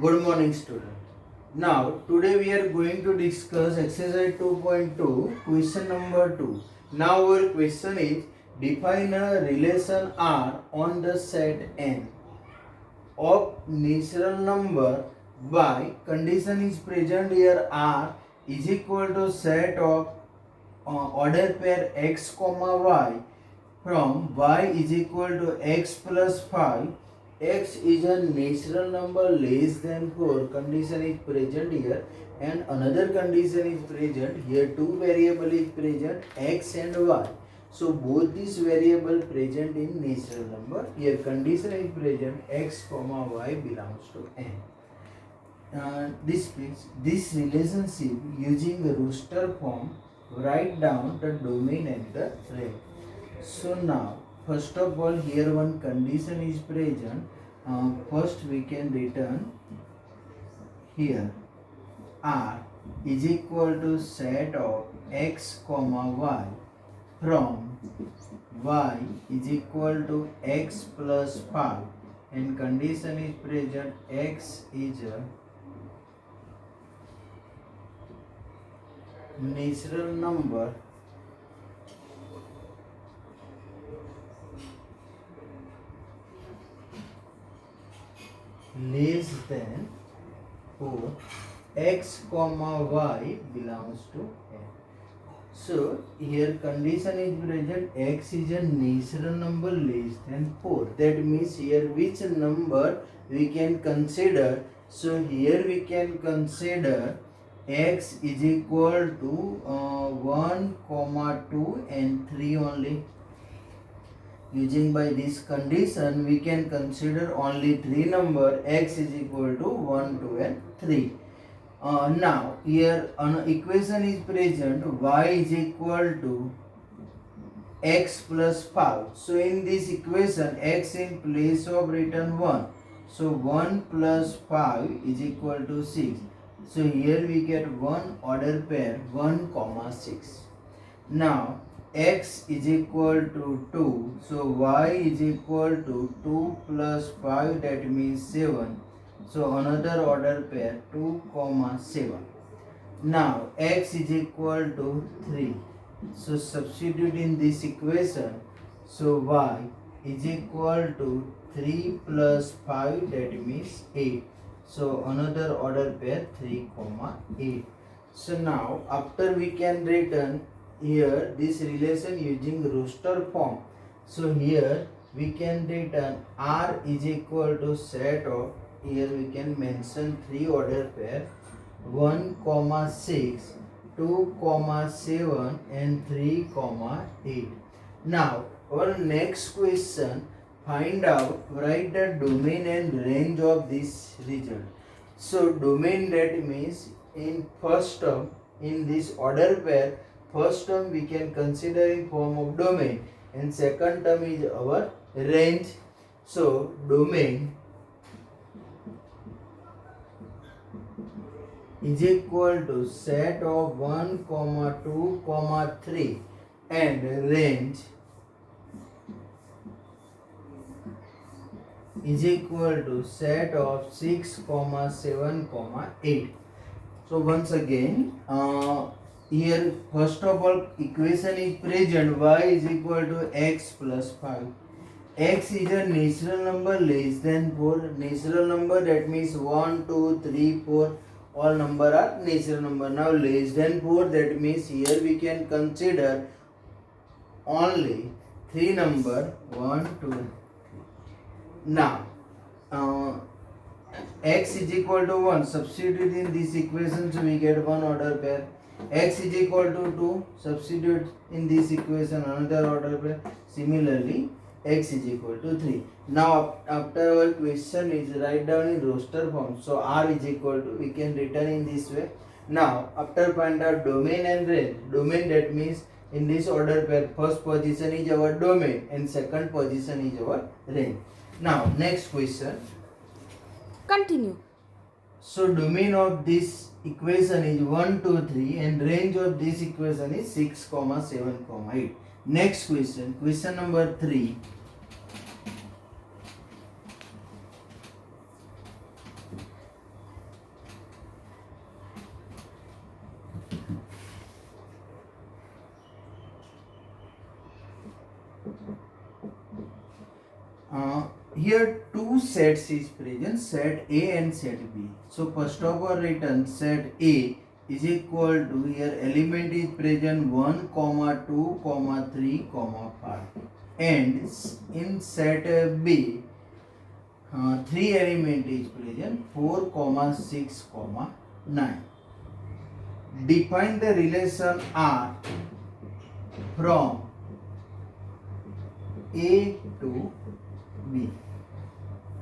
Good morning, student. Now, today we are going to discuss exercise 2.2, question number 2. Now, our question is define a relation R on the set N of natural number by condition is present here R is equal to set of order pair x comma y from y is equal to x plus 5. X is a natural number less than 4 condition is present here, and another condition is present here. Two variable is present, x and y. So both these variable present in natural number. Here condition is present, x comma y belongs to n. This means this relationship using the rooster form, write down the domain and the range. So now, first of all, here one condition is present. First we can return here R is equal to set of x comma y from y is equal to x plus 5, and condition is present, x is a natural number less than 4, x comma y belongs to n. So here condition is present, x is a natural number less than 4. That means here which number we can consider. So here we can consider x is equal to 1 comma 2 and 3 only. Using by this condition, we can consider only 3 number, x is equal to 1, 2 and 3. Now here an equation is present, y is equal to x plus 5. So in this equation, x in place of written 1. So 1 plus 5 is equal to 6. So here we get one order pair 1 comma 6. Now x is equal to 2, so y is equal to 2 plus 5, that means 7. So another order pair 2 comma 7. Now x is equal to 3, so substitute in this equation. So y is equal to 3 plus 5, that means 8. So another order pair 3 comma 8. So now after we can return here this relation using rooster form. So here we can return R is equal to set of, here we can mention 3 order pair 1 comma 6, 2 comma 7 and 3 comma 8. Now our next question, find out, write the domain and range of this result. So domain, that means in first term in this order pair, first term we can consider in form of domain and second term is our range. So domain is equal to set of 1 comma 2 comma 3 and range is equal to set of 6 comma 7 comma 8. So once again, here first of all equation is present, y is equal to x plus 5. X is a natural number less than 4. Natural number, that means 1, 2, 3, 4. All number are natural number. Now less than 4, that means here we can consider only 3 number, 1, 2 and 3. Now x is equal to 1. Substitute in this equation, so we get one order pair. X is equal to 2. Substitute in this equation another order pair. Similarly, x is equal to 3. Now after our question is write down in roster form. So R is equal to, we can return in this way. Now after find out domain and range. Domain, that means in this order pair first position is our domain and second position is our range. Now next question. Continue. So domain of this equation is 1, 2, 3 and range of this equation is 6 comma 7 comma 8. Next question, question number 3. here two sets is present, set A and set B. So first of all written set A is equal to, here element is present 1, 2, 3, 5, and in set B three element is present 4, 6, 9. Define the relation R from A to B.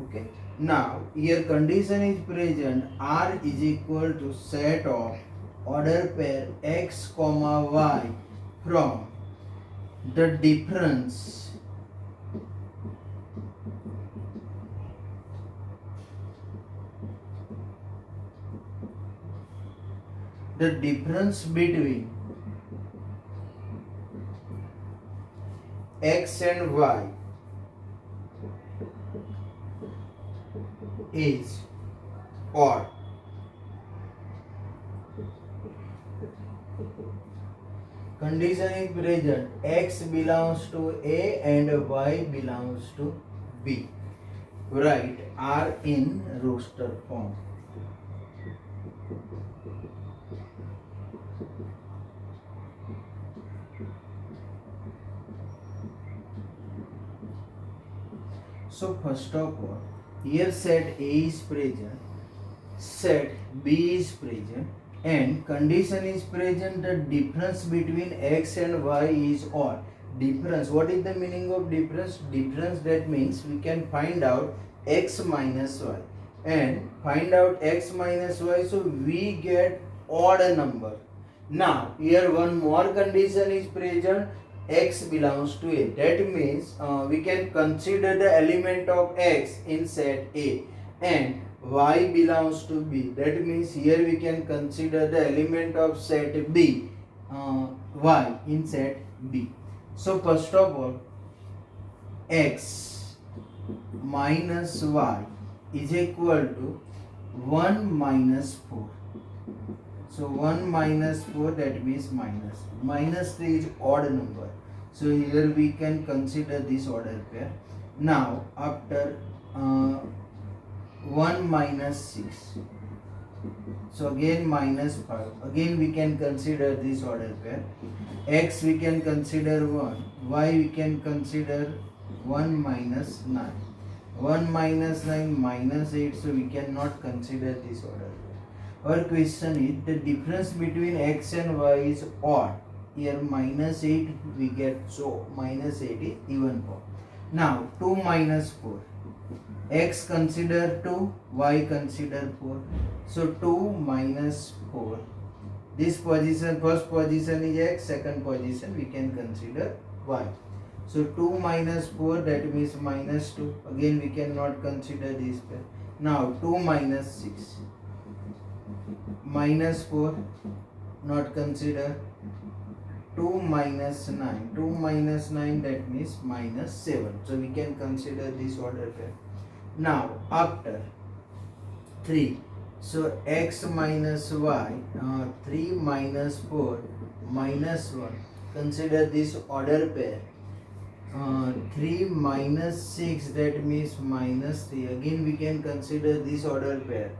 Okay. Now here condition is present, R is equal to set of order pair x, y from the difference between x and y is odd. Condition is present, x belongs to A and y belongs to B. Write R in roster form. So first of all, here set A is present, set B is present, and condition is present that difference between x and y is odd. Difference, what is the meaning of difference? Difference, that means we can find out x minus y, and find out x minus y, so we get odd number. Now here one more condition is present, x belongs to A. That means we can consider the element of x in set A, and y belongs to B. That means here we can consider the element of set B, y in set B. So first of all, x minus y is equal to 1 minus 4. So 1 minus 4, that means minus. Minus 3 is odd number. So here we can consider this order pair. Now after 1 minus 6. So again minus 5. Again we can consider this order pair. X we can consider 1. Y we can consider 1 minus 9. 1 minus 9 minus 8. So we cannot consider this order pair. Our question is the difference between x and y is odd. Here minus 8 we get, so minus 8 is even form. Now 2 minus 4. X consider 2, y consider 4. So 2 minus 4. This position, first position is x, second position we can consider y. So 2 minus 4, that means minus 2. Again we cannot consider this pair. Now 2 minus 6. Minus 4, not consider. 2 minus 9. 2 minus 9, that means minus 7. So we can consider this order pair. Now after 3. So x minus y, 3 minus 4 minus 1. Consider this order pair. 3 minus 6, that means minus 3. Again we can consider this order pair.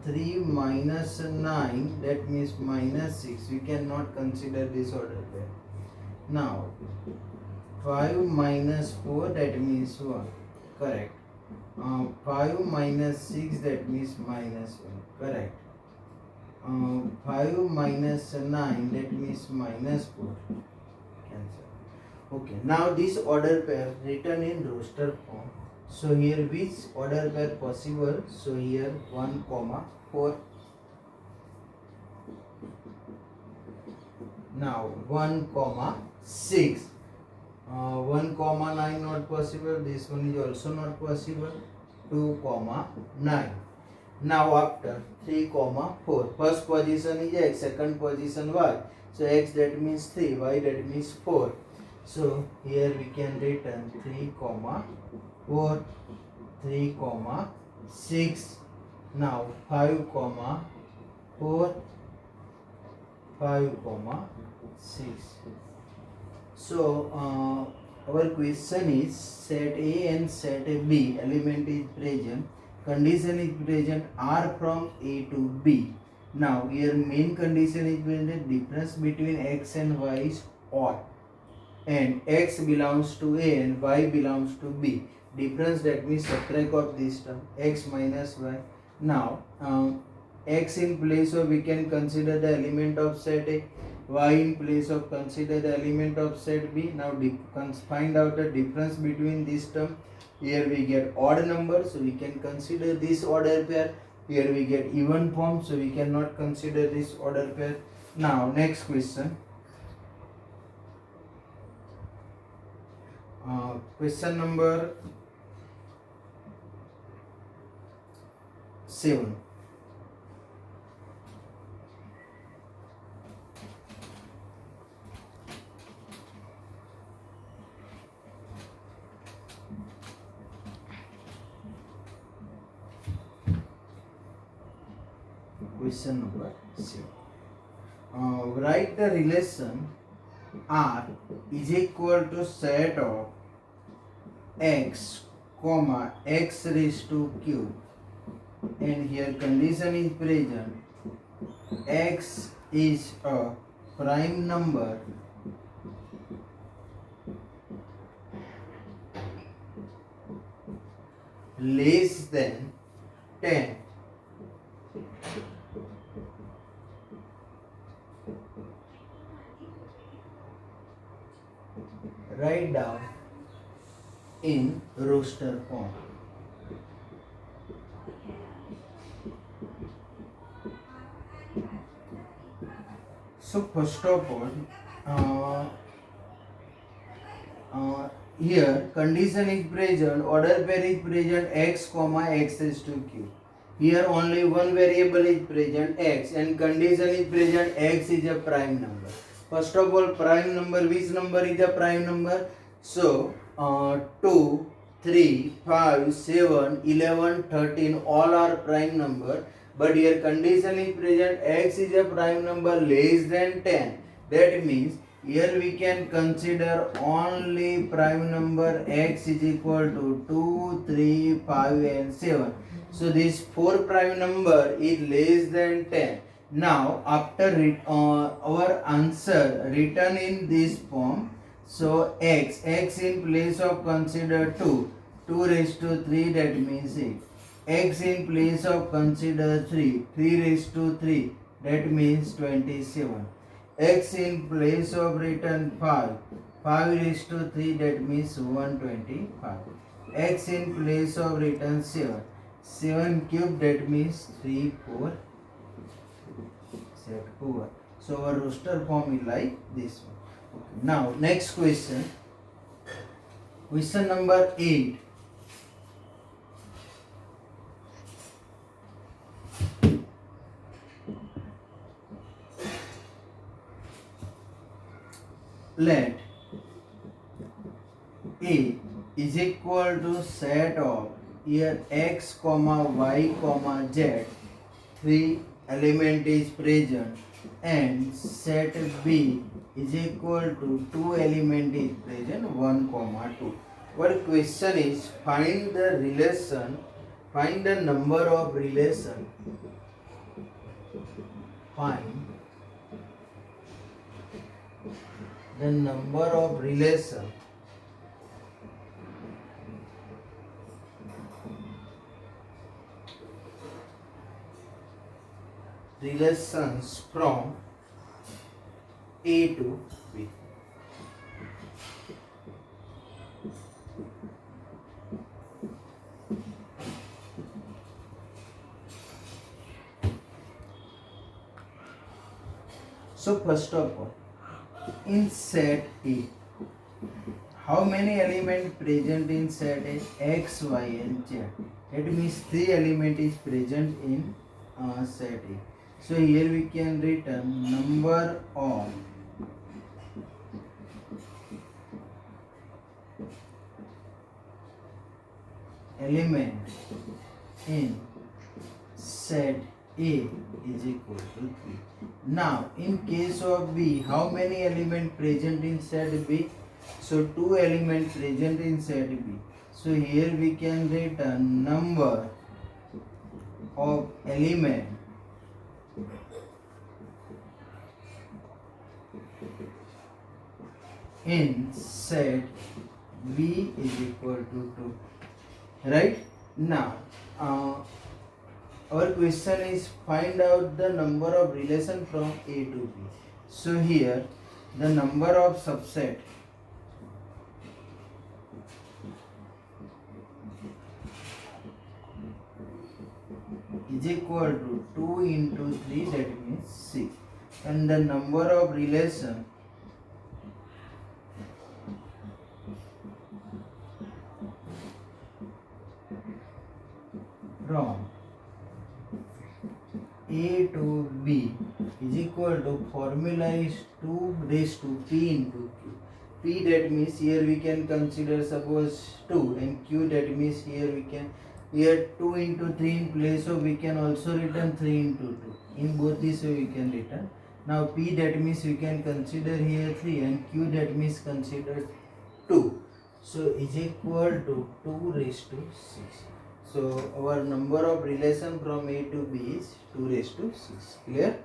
3 minus 9, that means minus 6. We cannot consider this order pair. Now 5 minus 4, that means 1. Correct. 5 minus 6, that means minus 1. Correct. 5 minus 9, that means minus 4. Cancel. Okay. Now this order pair written in roster form. So here which order pair possible? So here 1, 4. Now 1, 6. 1, 9 not possible. This one is also not possible. 2, 9. Now after 3, 4. First position is x, second position y. So x that means 3, y that means 4. So here we can return 3, 4, 3, 6. Now 5, 4, 5, 6. So our question is set A and set B element is present, condition is present R from A to B. Now here main condition is present, difference between X and Y is odd and X belongs to A and Y belongs to B. Difference, that means subtract of this term, X minus Y. Now X in place of, we can consider the element of set A, Y in place of consider the element of set B. Now find out the difference between this term. Here we get odd number, so we can consider this order pair. Here we get even form, so we cannot consider this order pair. Now next question. Question number 7. Question number 7. Write the relation R is equal to set of x comma x raised to cube, and here condition is present, x is a prime number less than 10. Write down in roster form. So first of all, here condition is present, order pair is present, x comma x raised to cube. Here only one variable is present, x, and condition is present, x is a prime number. First of all, prime number, which number is a prime number? So 2, 3, 5, 7, 11, 13 all are prime number, but here condition is present, x is a prime number less than 10. That means here we can consider only prime number x is equal to 2, 3, 5 and 7. So this 4 prime number is less than 10. Now after our answer written in this form, so x in place of consider 2 raised to 3, that means 8. X in place of consider 3 raised to 3, that means 27. X in place of written 5 raised to 3, that means 125. X in place of written 7 cube, that means 3, 4, set over. So our roster form is like this one. Okay. Now next question. Question number 8. Let A is equal to set of here x comma y comma z, 3 element is present, and set B is equal to 2 element is present, 1 comma 2. What question is, find the relation, find the number of relation, find the number of relation relations from A to B. So first of all, in set A, how many elements present in set A? X, Y and Z. That means 3 element is present in set A. So here we can written number of element in set A is equal to 3. Now in case of B, how many element present in set B? So 2 element present in set B. So here we can write a number of element in set B is equal to 2. Right? Now, our question is find out the number of relation from A to B. So here the number of subset is equal to 2 into 3, that means 6, and the number of relation from A to B is equal to, formula is 2 raised to P into Q. P, that means here we can consider suppose 2, and Q, that means here we can, here 2 into 3 in place of, we can also return 3 into 2. In both this way we can return. Now P, that means we can consider here 3, and Q, that means consider 2. So is equal to 2 raised to 6. So our number of relation from A to B is 2 raised to 6. Clear?